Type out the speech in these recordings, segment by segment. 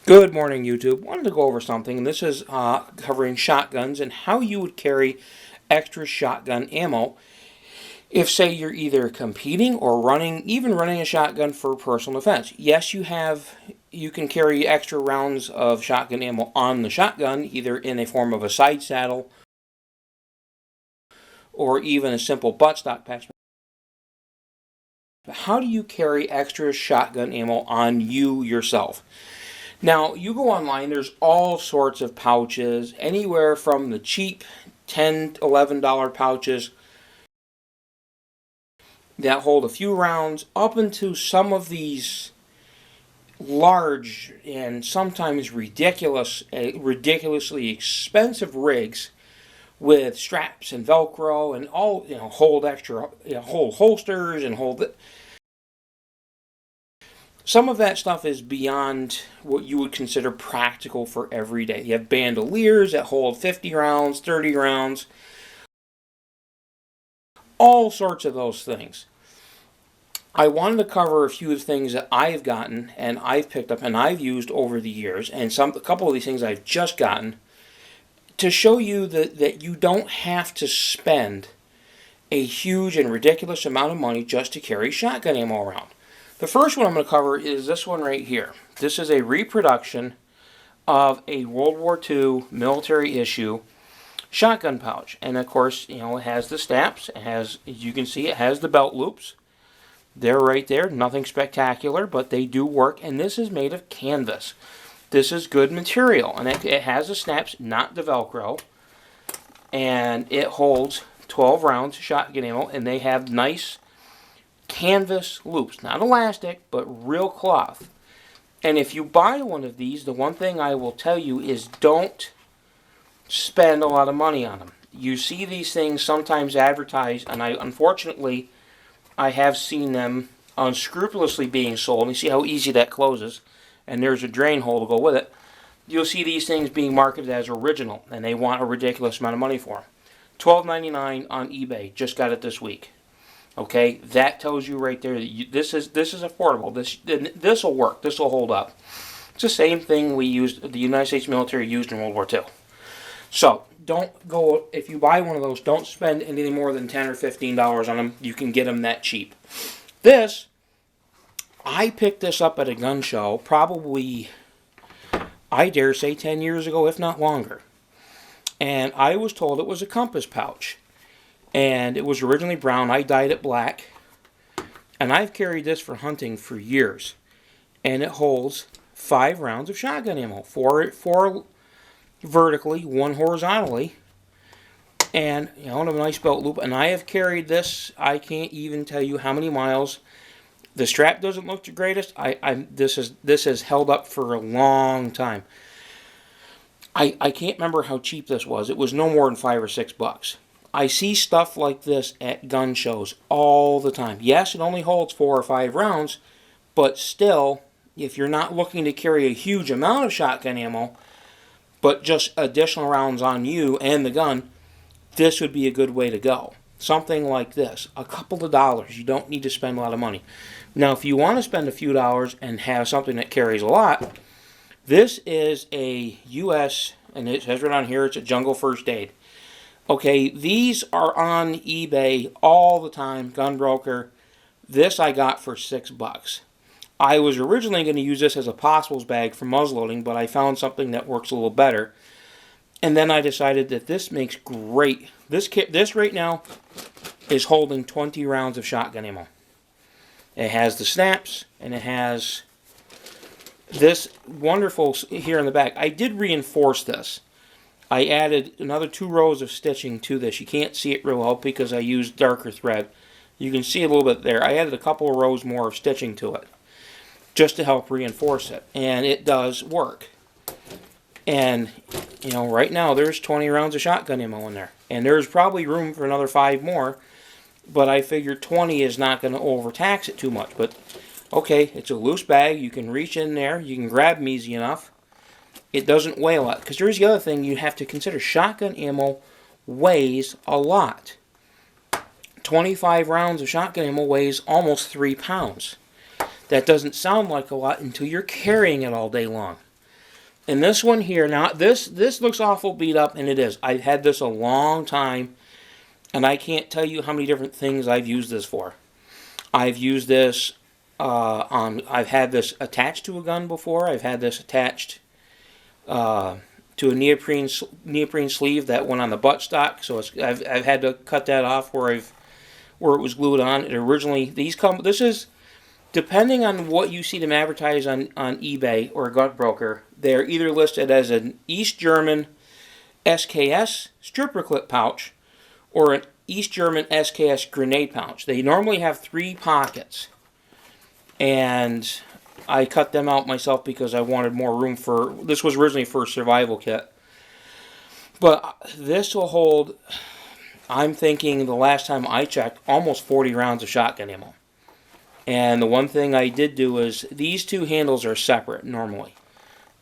Good morning, YouTube. Wanted to go over something, and this is covering shotguns and how you would carry extra shotgun ammo if, say, you're either competing or even running a shotgun for personal defense. Yes, you can carry extra rounds of shotgun ammo on the shotgun, either in a form of a side saddle or even a simple buttstock patch. But how do you carry extra shotgun ammo on you yourself? Now, you go online, there's all sorts of pouches, anywhere from the cheap $10, $11 pouches that hold a few rounds, up into some of these large and sometimes ridiculously expensive rigs with straps and Velcro and all, hold extra, hold holsters and hold it. Some of that stuff is beyond what you would consider practical for every day. You have bandoliers that hold 50 rounds, 30 rounds, all sorts of those things. I wanted to cover a few of the things that I've gotten and I've picked up and I've used over the years, and a couple of these things I've just gotten, to show you that you don't have to spend a huge and ridiculous amount of money just to carry shotgun ammo around. The first one I'm going to cover is this one right here. This is a reproduction of a World War II military issue shotgun pouch. And of course, it has the snaps. It has, as you can see, it has the belt loops. They're right there. Nothing spectacular, but they do work. And this is made of canvas. This is good material. And it has the snaps, not the Velcro. And it holds 12 rounds of shotgun ammo. And they have nice canvas loops, not elastic, but real cloth. And if you buy one of these, the one thing I will tell you is don't spend a lot of money on them. You see these things sometimes advertised, and unfortunately I have seen them unscrupulously being sold. And you see how easy that closes, and there's a drain hole to go with it. You'll see these things being marketed as original, and they want a ridiculous amount of money for them. $12.99 on eBay. Just got it this week. Okay, that tells you right there that this is affordable. This will work. This will hold up. It's the same thing the United States military used in World War II. So don't go, if you buy one of those, don't spend anything more than $10 or $15 on them. You can get them that cheap. I picked this up at a gun show probably, I dare say, 10 years ago, if not longer. And I was told it was a compass pouch. And it was originally brown. I dyed it black. And I've carried this for hunting for years. And it holds 5 rounds of shotgun ammo. Four vertically, 1 horizontally. And, a nice belt loop. And I have carried this, I can't even tell you how many miles. The strap doesn't look the greatest. This has held up for a long time. I can't remember how cheap this was. It was no more than $5 or $6. I see stuff like this at gun shows all the time. Yes, it only holds 4 or 5 rounds, but still, if you're not looking to carry a huge amount of shotgun ammo, but just additional rounds on you and the gun, this would be a good way to go. Something like this, a couple of dollars. You don't need to spend a lot of money. Now, if you want to spend a few dollars and have something that carries a lot, this is a U.S., and it says right on here, it's a Jungle First Aid. Okay, these are on eBay all the time, Gunbroker. This I got for $6. I was originally going to use this as a possibles bag for muzzleloading, but I found something that works a little better. And then I decided that this makes great. This right now is holding 20 rounds of shotgun ammo. It has the snaps, and it has this wonderful here in the back. I did reinforce this. I added another 2 rows of stitching to this. You can't see it real well because I used darker thread. You can see a little bit there. I added a couple of rows more of stitching to it just to help reinforce it. And it does work. And, right now there's 20 rounds of shotgun ammo in there. And there's probably room for another 5 more. But I figured 20 is not going to overtax it too much. But, okay, it's a loose bag. You can reach in there. You can grab them easy enough. It doesn't weigh a lot. Because there's the other thing you have to consider. Shotgun ammo weighs a lot. 25 rounds of shotgun ammo weighs almost 3 pounds. That doesn't sound like a lot until you're carrying it all day long. And this one here, now this looks awful beat up, and it is. I've had this a long time, and I can't tell you how many different things I've used this for. I've used this I've had this attached to a gun before. I've had this attached to a neoprene sleeve that went on the buttstock. So I've had to cut that off where it was glued on. It originally this is, depending on what you see them advertise on eBay or a gun broker, they're either listed as an East German SKS stripper clip pouch or an East German SKS grenade pouch. They normally have 3 pockets. And I cut them out myself because I wanted more room for, this was originally for a survival kit. But this will hold, I'm thinking the last time I checked, almost 40 rounds of shotgun ammo. And the one thing I did do is, these 2 handles are separate normally.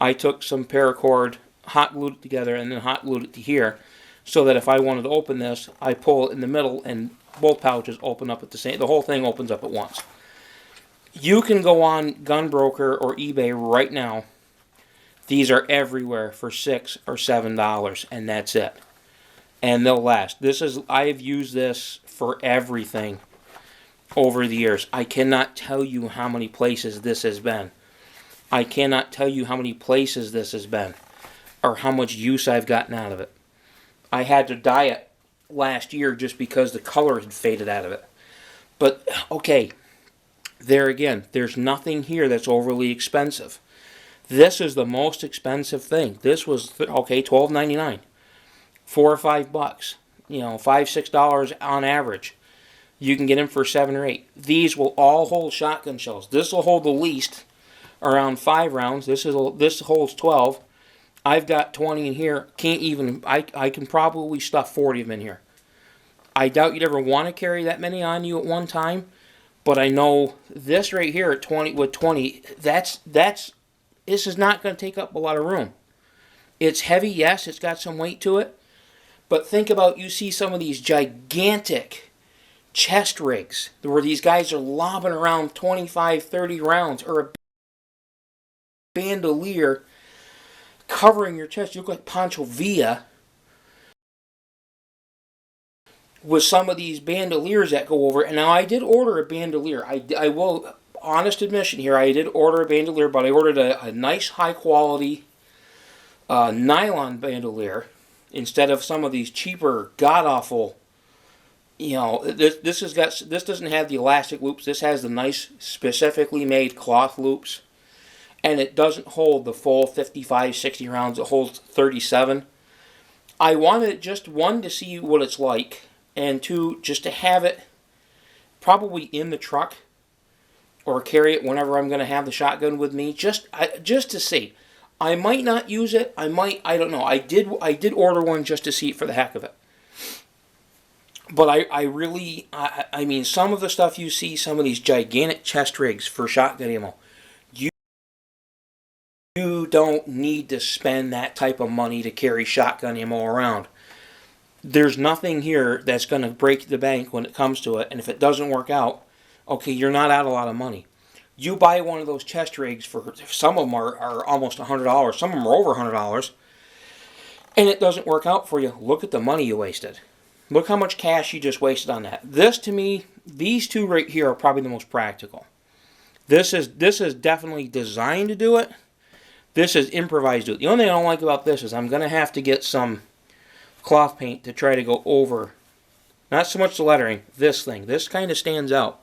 I took some paracord, hot glued it together, and then hot glued it to here, so that if I wanted to open this, I pull it in the middle and both pouches open up at the whole thing opens up at once. You can go on Gunbroker or eBay right now. These are everywhere for $6 or $7, and that's it. And they'll last. I've used this for everything over the years. I cannot tell you how many places this has been. I cannot tell you how many places this has been, or how much use I've gotten out of it. I had to dye it last year just because the color had faded out of it. But, okay, there again, there's nothing here that's overly expensive. This is the most expensive thing. This was, okay, $12.99. $4 or $5. $5, $6 on average. You can get them for $7 or $8. These will all hold shotgun shells. This will hold the least, around 5 rounds. This holds 12. I've got 20 in here. I can probably stuff 40 of them in here. I doubt you'd ever want to carry that many on you at one time, but I know this right here at 20, this is not going to take up a lot of room. It's heavy, yes, it's got some weight to it, but think about, you see some of these gigantic chest rigs where these guys are lobbing around 25, 30 rounds, or a bandolier covering your chest. You look like Pancho Villa with some of these bandoliers that go over. And now I did order a bandolier. I will, honest admission here, I did order a bandolier, but I ordered a nice high quality nylon bandolier instead of some of these cheaper god awful. This doesn't have the elastic loops. This has the nice specifically made cloth loops. And it doesn't hold the full 55, 60 rounds. It holds 37. I wanted just, 1, to see what it's like, and 2, just to have it probably in the truck or carry it whenever I'm going to have the shotgun with me, just to see. I might not use it. I don't know. I did order one just to see it for the heck of it. But I mean, some of the stuff you see, some of these gigantic chest rigs for shotgun ammo, you don't need to spend that type of money to carry shotgun ammo around. There's nothing here that's going to break the bank when it comes to it, and if it doesn't work out, okay, you're not out a lot of money. You buy one of those chest rigs for, some of them are almost $100, some of them are over $100, and it doesn't work out for you. Look at the money you wasted. Look how much cash you just wasted on that. This, to me, these 2 right here are probably the most practical. This is definitely designed to do it. This is improvised to do it. The only thing I don't like about this is I'm going to have to get some cloth paint to try to go over, not so much the lettering, this thing. This kind of stands out.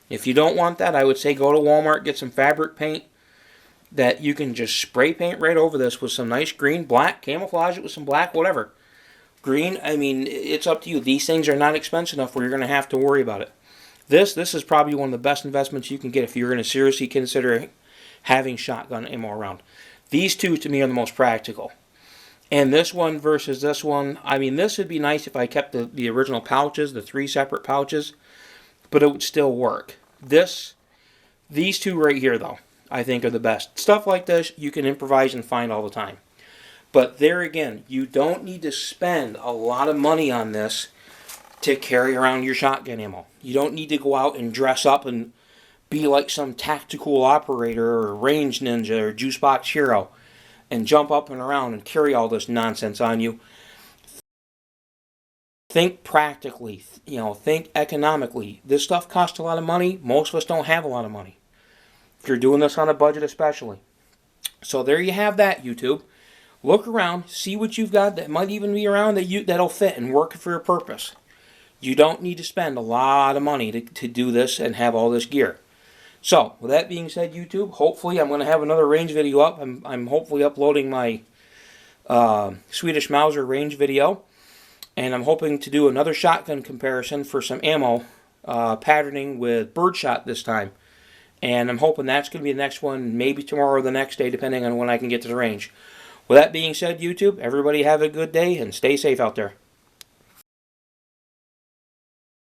If you don't want that, I would say go to Walmart, get some fabric paint that you can just spray paint right over this with some nice green, black, camouflage it with some black, whatever. Green, I mean, it's up to you. These things are not expensive enough where you're going to have to worry about it. This is probably one of the best investments you can get if you're going to seriously consider having shotgun ammo around. These 2, to me, are the most practical. And this one versus this one, I mean, this would be nice if I kept the original pouches, the 3 separate pouches, but it would still work. These 2 right here, though, I think are the best. Stuff like this, you can improvise and find all the time. But there again, you don't need to spend a lot of money on this to carry around your shotgun ammo. You don't need to go out and dress up and be like some tactical operator or range ninja or juice box hero. and jump up and around and carry all this nonsense on you. Think practically, think economically. This stuff costs a lot of money. Most of us don't have a lot of money. If you're doing this on a budget especially. So there you have that, YouTube. Look around, see what you've got that might even be around that'll fit and work for your purpose. You don't need to spend a lot of money to do this and have all this gear. So, with that being said, YouTube, hopefully I'm going to have another range video up. I'm hopefully uploading my Swedish Mauser range video. And I'm hoping to do another shotgun comparison for some ammo patterning with birdshot this time. And I'm hoping that's going to be the next one, maybe tomorrow or the next day, depending on when I can get to the range. With that being said, YouTube, everybody have a good day and stay safe out there.